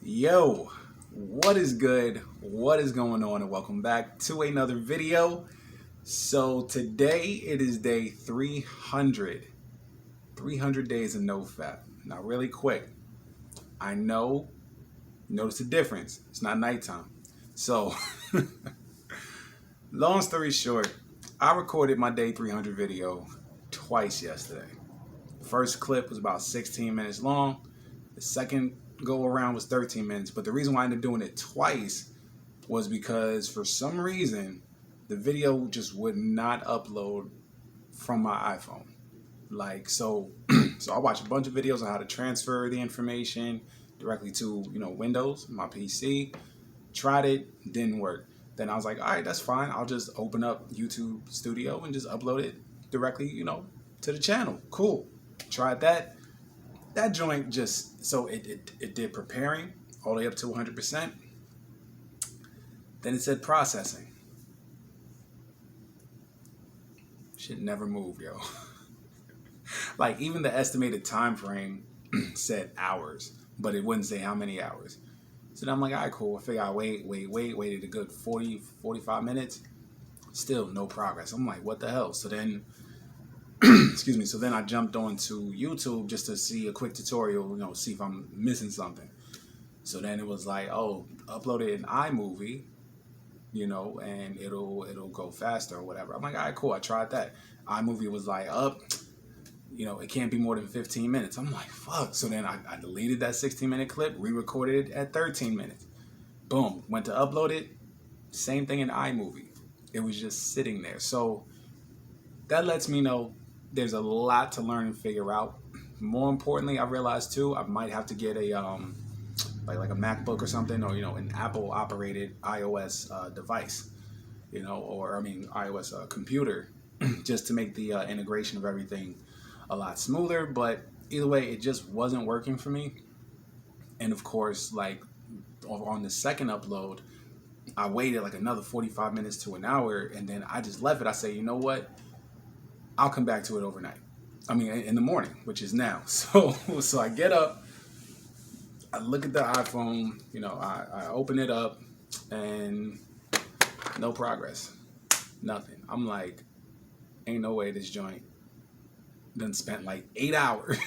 Yo, what is good? What is going on? And welcome back to another video. So today it is day 300. 300 days of no fap. Now really quick, I know, notice the difference. It's not nighttime. So long story short, I recorded my day 300 video twice yesterday. First clip was about 16 minutes long. The second go around was 13 minutes. But the reason why I ended up doing it twice was because for some reason, the video just would not upload from my iPhone. So I watched a bunch of videos on how to transfer the information directly to, Windows, my PC. Tried it, didn't work. Then I was like, all right, that's fine. I'll just open up YouTube Studio and just upload it directly, to the channel. Cool. Tried that. That joint just, so it did preparing all the way up to 100%. Then it said processing. Shit never moved, yo. Like even the estimated time frame said hours, but it wouldn't say how many hours. So then I'm like, all right, cool. I figure I waited a good 40, 45 minutes. Still no progress. I'm like, what the hell? So then, excuse me. So then I jumped onto YouTube just to see a quick tutorial, see if I'm missing something. So then it was like, oh, upload it in iMovie, and it'll go faster or whatever. I'm like, all right, cool. I tried that. iMovie was like, it can't be more than 15 minutes. I'm like, fuck. So then I deleted that 16-minute clip, re-recorded it at 13 minutes. Boom. Went to upload it. Same thing in iMovie. It was just sitting there. So that lets me know there's a lot to learn and figure out. More importantly, I realized too, I might have to get a like a MacBook or something, or an Apple operated iOS device, iOS computer, just to make the integration of everything a lot smoother. But either way, it just wasn't working for me. And of course, like on the second upload, I waited like another 45 minutes to an hour, and then I just left it. I say, you know what? I'll come back to it overnight. I mean, in the morning, which is now. So I get up, I look at the iPhone, I open it up, and no progress, nothing. I'm like, ain't no way this joint done spent like 8 hours,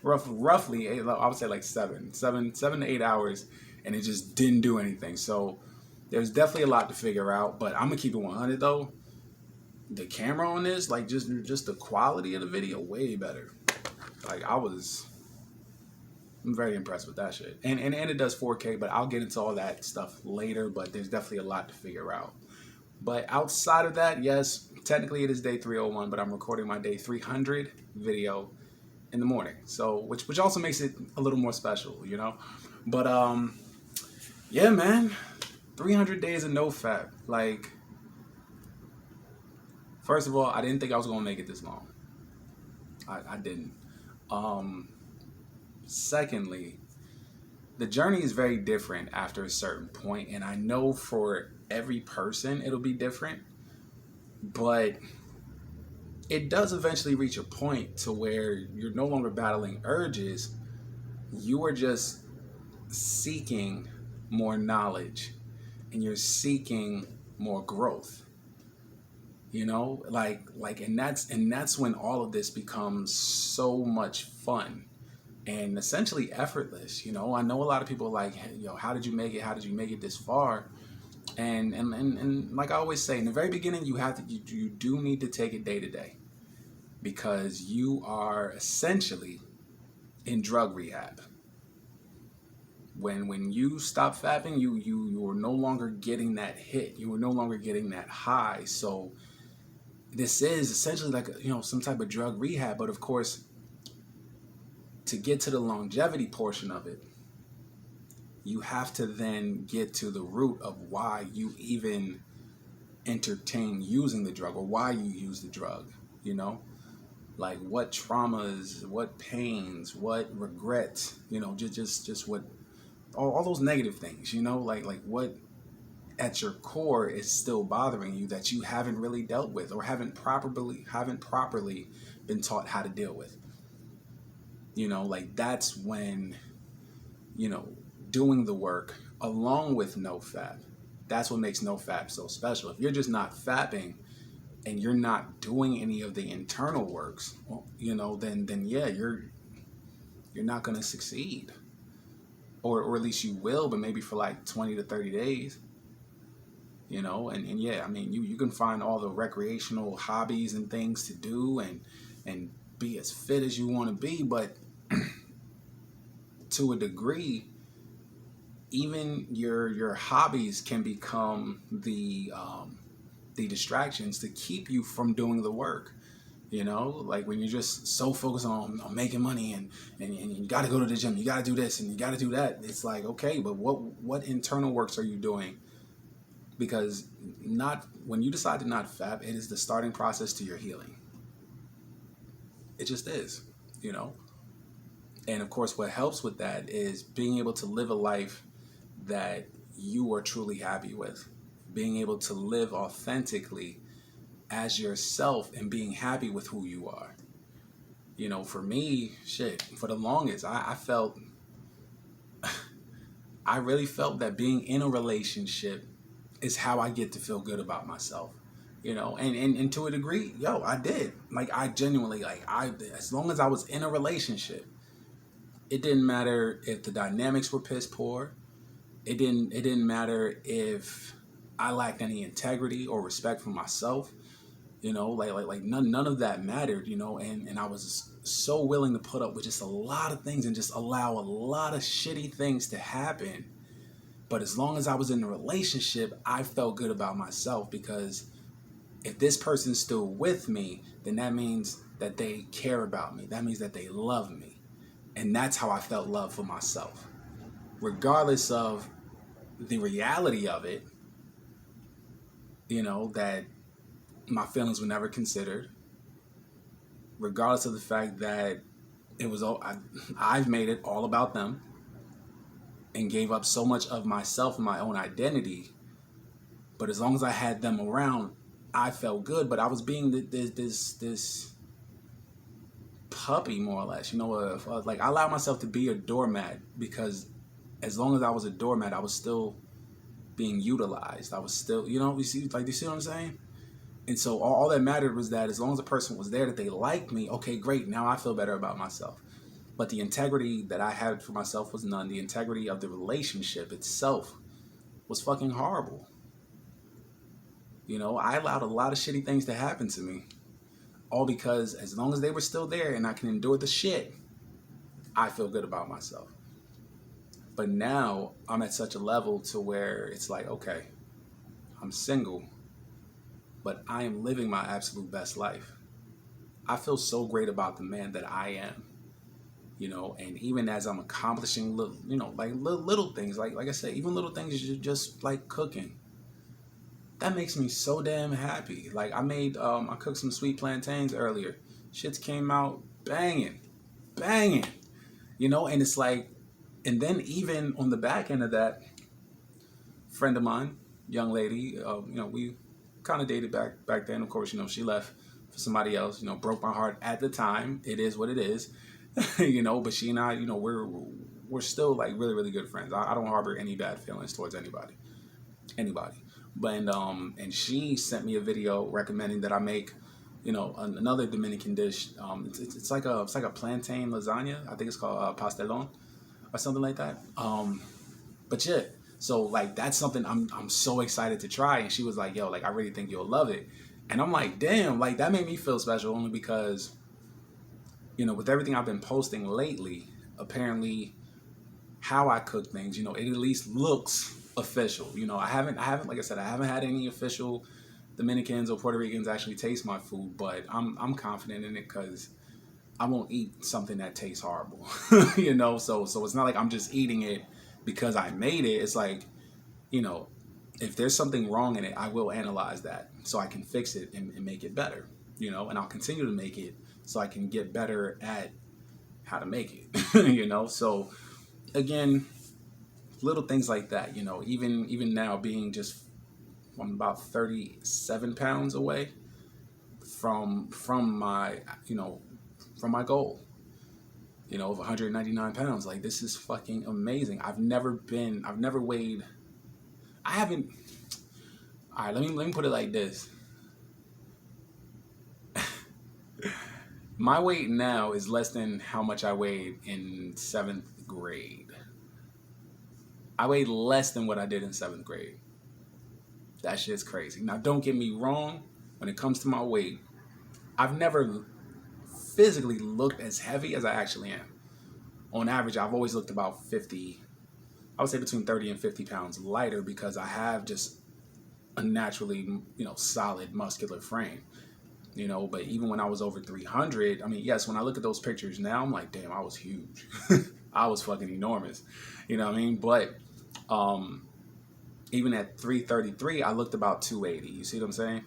roughly 8, I would say like 7 to 8 hours, and it just didn't do anything. So there's definitely a lot to figure out, but I'm gonna keep it 100 though. The camera on this, like just the quality of the video, way better. Like I'm very impressed with that shit. And it does 4K, but I'll get into all that stuff later, but there's definitely a lot to figure out. But outside of that, yes, technically it is day 301, but I'm recording my day 300 video in the morning. So which also makes it a little more special, But yeah, man. 300 days of no fap. Like, first of all, I didn't think I was gonna make it this long. I didn't. Secondly, the journey is very different after a certain point, and I know for every person it'll be different, but it does eventually reach a point to where you're no longer battling urges. You are just seeking more knowledge, and you're seeking more growth. And that's when all of this becomes so much fun and essentially effortless. I know a lot of people are like, hey, how did you make it? How did you make it this far? And like I always say, in the very beginning, you do need to take it day to day, because you are essentially in drug rehab. When you stop fapping, you are no longer getting that hit. You are no longer getting that high. So this is essentially like some type of drug rehab. But of course, to get to the longevity portion of it, you have to then get to the root of why you even entertain using the drug, or why you use the drug, like what traumas, what pains, what regrets, just what all those negative things, like what at your core is still bothering you that you haven't really dealt with, or haven't properly been taught how to deal with. Like that's when doing the work along with NoFap. That's what makes NoFap so special. If you're just not fapping and you're not doing any of the internal works, well, then yeah, you're not going to succeed. Or at least you will, but maybe for like 20 to 30 days. And yeah, I mean, you can find all the recreational hobbies and things to do and be as fit as you want to be, but to a degree, even your hobbies can become the distractions to keep you from doing the work. Like when you're just so focused on making money and you got to go to the gym, you got to do this and you got to do that. It's like, okay, but what internal works are you doing? Because when you decide to not fap, it is the starting process to your healing. It just is, And of course, what helps with that is being able to live a life that you are truly happy with, being able to live authentically as yourself and being happy with who you are. For me, for the longest, I really felt that being in a relationship is how I get to feel good about myself. And to a degree, I did. Like, I genuinely, as long as I was in a relationship, it didn't matter if the dynamics were piss poor. It didn't matter if I lacked any integrity or respect for myself. None of that mattered, and I was so willing to put up with just a lot of things and just allow a lot of shitty things to happen. But as long as I was in a relationship, I felt good about myself, because if this person's still with me, then that means that they care about me. That means that they love me. And that's how I felt love for myself. Regardless of the reality of it, that my feelings were never considered. Regardless of the fact that it was I've made it all about them and gave up so much of myself and my own identity. But as long as I had them around, I felt good. But I was being this puppy, more or less. Like, I allowed myself to be a doormat, because as long as I was a doormat, I was still being utilized. I was still, you see what I'm saying? And so all that mattered was that as long as a person was there, that they liked me, okay, great, now I feel better about myself. But the integrity that I had for myself was none. The integrity of the relationship itself was fucking horrible. I allowed a lot of shitty things to happen to me. All because as long as they were still there and I can endure the shit, I feel good about myself. But now I'm at such a level to where it's like, okay, I'm single, but I am living my absolute best life. I feel so great about the man that I am, and even as I'm accomplishing little things, like I said, even little things just like cooking, that makes me so damn happy. Like, I cooked some sweet plantains earlier. Shits came out banging, and it's like, and then even on the back end of that, friend of mine, young lady, we kind of dated back then. Of course, she left for somebody else. Broke my heart at the time. It is what it is, But she and I, we're still like really, really good friends. I don't harbor any bad feelings towards anybody. But and she sent me a video recommending that I make, another Dominican dish. It's like a plantain lasagna. I think it's called pastelon or something like that. But yeah. So, like, that's something I'm so excited to try. And she was like, yo, like, I really think you'll love it. And I'm like, damn, like, that made me feel special, only because, with everything I've been posting lately, apparently how I cook things, it at least looks official. I haven't, like I said, I haven't had any official Dominicans or Puerto Ricans actually taste my food, but I'm confident in it, because I won't eat something that tastes horrible, So it's not like I'm just eating it because I made it. It's like, if there's something wrong in it, I will analyze that so I can fix it and make it better, and I'll continue to make it so I can get better at how to make it, So again, little things like that, even now being I'm about 37 pounds away from my, from my goal. of 199 pounds. Like, this is fucking amazing. I've never weighed, I haven't, all right, let me put it like this. My weight now is less than how much I weighed in 7th grade. I weighed less than what I did in 7th grade. That shit's crazy. Now, don't get me wrong. When it comes to my weight, I've never physically looked as heavy as I actually am. On average, I've always looked about 50, I would say between 30 and 50 pounds lighter, because I have just a naturally, solid muscular frame. But even when I was over 300, I mean, yes, when I look at those pictures now, I'm like, damn, I was huge. I was fucking enormous. You know what I mean? But even at 333, I looked about 280. You see what I'm saying?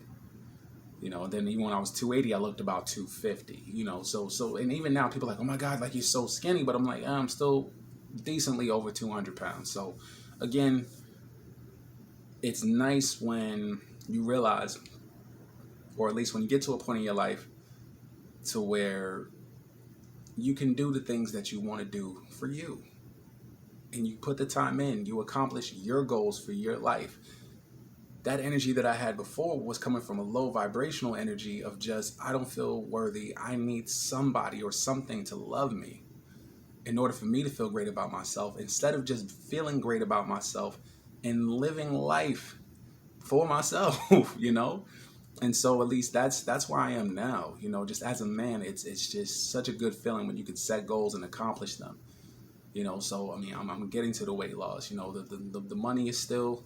And then even when I was 280, I looked about 250. So and even now people are like, oh my God, like you're so skinny. But I'm like, I'm still decently over 200 pounds. So again, it's nice when you realize, or at least when you get to a point in your life to where you can do the things that you want to do for you. And you put the time in, you accomplish your goals for your life. That energy that I had before was coming from a low vibrational energy of just, I don't feel worthy. I need somebody or something to love me in order for me to feel great about myself, instead of just feeling great about myself and living life for myself, And so at least that's where I am now, just as a man. It's just such a good feeling when you can set goals and accomplish them, So I mean, I'm getting to the weight loss. The money is still,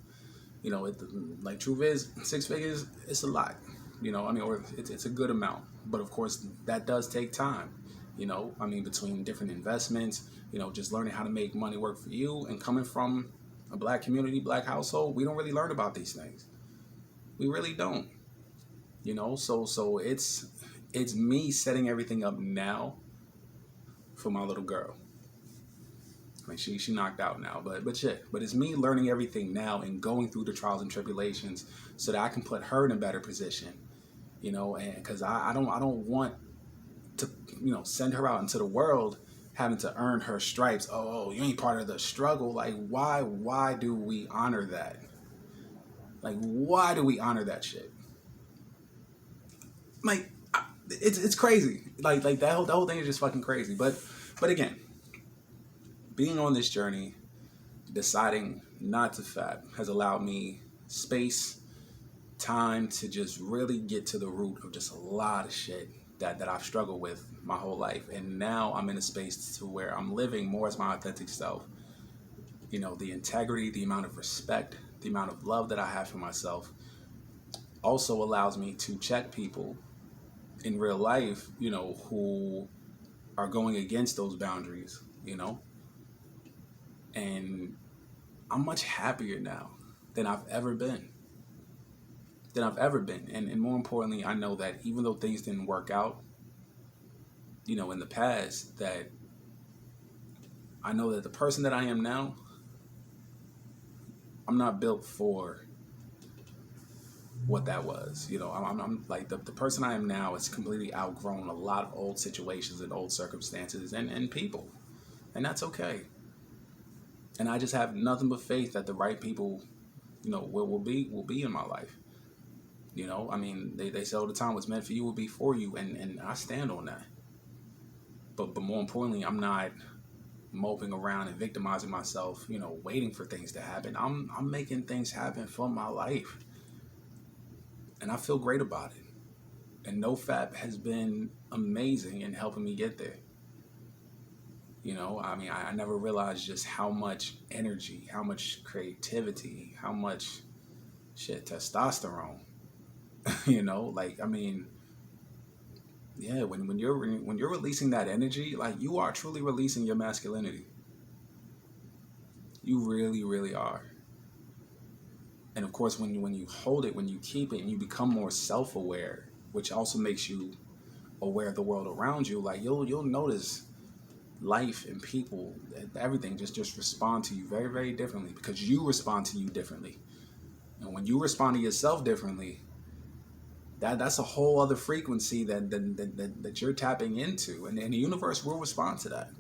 like, truth is, 6 figures, it's a lot, or it's a good amount. But of course, that does take time, I mean, between different investments, just learning how to make money work for you. And coming from a black community, black household, we don't really learn about these things. We really don't. So it's me setting everything up now for my little girl. Like, she knocked out now, but it's me learning everything now and going through the trials and tribulations so that I can put her in a better position, and because I don't want to, send her out into the world having to earn her stripes. Oh, you ain't part of the struggle. Like, why do we honor that? Like, why do we honor that shit? Like, it's crazy. Like that whole thing is just fucking crazy. But again, being on this journey, deciding not to fap, has allowed me space, time to just really get to the root of just a lot of shit that I've struggled with my whole life. And now I'm in a space to where I'm living more as my authentic self. The integrity, the amount of respect, the amount of love that I have for myself also allows me to check people in real life, who are going against those boundaries, and I'm much happier now than I've ever been. And more importantly, I know that even though things didn't work out, in the past, that I know that the person that I am now, I'm not built for what that was. I'm like, the person I am now is completely outgrown a lot of old situations and old circumstances and people. And that's okay. And I just have nothing but faith that the right people, will be in my life. I mean, they say all the time, what's meant for you will be for you, and I stand on that. But more importantly, I'm not moping around and victimizing myself, waiting for things to happen. I'm making things happen for my life. And I feel great about it. And NoFap has been amazing in helping me get there. I mean, I never realized just how much energy, how much creativity, how much testosterone. Like, I mean, yeah, when you're releasing that energy, like, you are truly releasing your masculinity. You really, really are. And of course, when you hold it, when you keep it, and you become more self-aware, which also makes you aware of the world around you, like, you'll notice life and people, everything just respond to you very, very differently, because you respond to you differently. And when you respond to yourself differently, that's a whole other frequency that you're tapping into, and the universe will respond to that.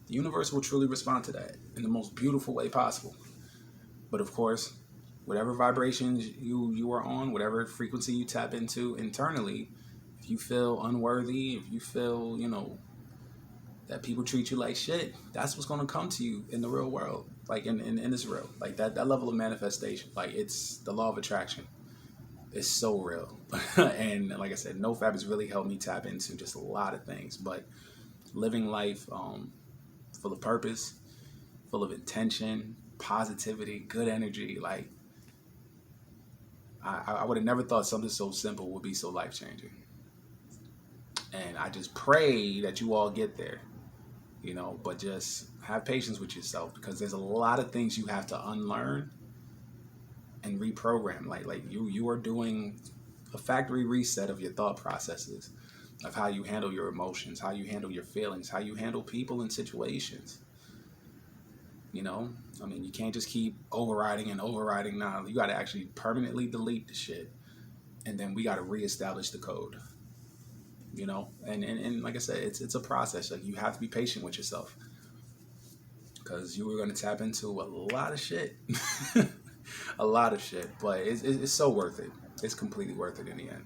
the universe will truly respond to that in the most beautiful way possible. But of course, whatever vibrations you are on, whatever frequency you tap into internally, if you feel unworthy, if you feel, that people treat you like shit, that's what's going to come to you in the real world, like in this real, like that level of manifestation. Like, it's the law of attraction. It's so real. And like I said, NoFap has really helped me tap into just a lot of things, but living life full of purpose, full of intention, positivity, good energy. Like, I would have never thought something so simple would be so life-changing. And I just pray that you all get there, but just have patience with yourself, because there's a lot of things you have to unlearn and reprogram. Like you are doing a factory reset of your thought processes, of how you handle your emotions, how you handle your feelings, how you handle people and situations. You can't just keep overriding and overriding. Now you got to actually permanently delete the shit, and then we got to reestablish the code. And like I said, it's a process. Like, you have to be patient with yourself, because you are going to tap into a lot of shit. A lot of shit, but it's so worth it. It's completely worth it in the end.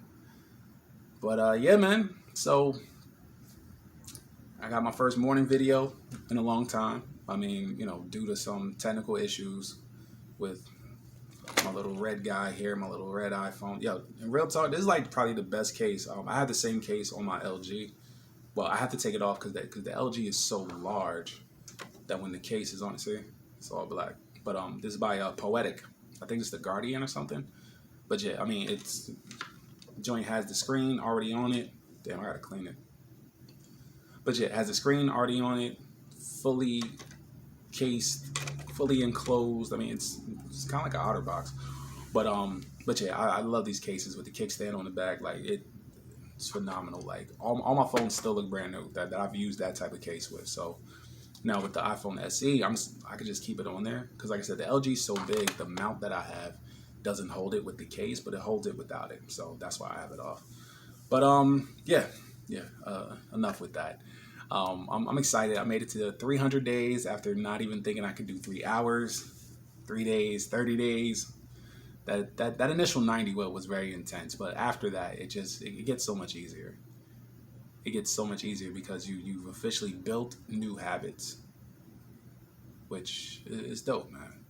But yeah, man, so I got my first morning video in a long time. Due to some technical issues with my little red guy here, my little red iPhone. Yo, in real talk, this is like probably the best case. I have the same case on my LG. Well, I have to take it off because the LG is so large that when the case is on, see, it's all black. But this is by Poetic. I think it's the Guardian or something. But yeah, it's joint has the screen already on it. Damn, I gotta clean it. But yeah, it has the screen already on it, fully cased, fully enclosed. It's kind of like an OtterBox. But yeah, I love these cases with the kickstand on the back. Like, it's phenomenal. Like, all my phones still look brand new that I've used that type of case with. So now with the iPhone SE, I could just keep it on there, because like I said, the LG is so big, the mount that I have doesn't hold it with the case, but it holds it without it. So that's why I have it off. But yeah. Enough with that. I'm excited. I made it to 300 days after not even thinking I could do 3 hours, 3 days, 30 days. That initial 90 was very intense, but after that, it gets so much easier. It gets so much easier because you've officially built new habits, which is dope, man.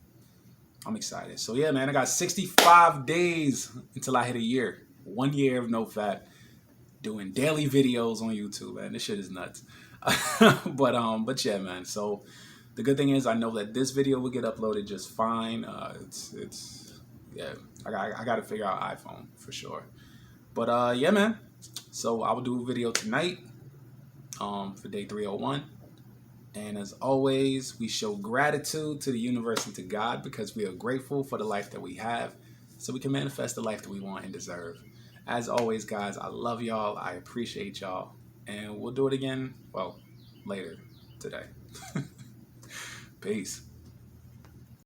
I'm excited. So yeah, man, I got 65 days until I hit a year. 1 year of NoFap, doing daily videos on YouTube, man. This shit is nuts. But yeah, man. So the good thing is, I know that this video will get uploaded just fine. Yeah, I got to figure out iPhone for sure. But yeah, man. So I will do a video tonight for day 301. And as always, we show gratitude to the universe and to God, because we are grateful for the life that we have, so we can manifest the life that we want and deserve. As always, guys, I love y'all. I appreciate y'all. And we'll do it again, well, later today. Peace.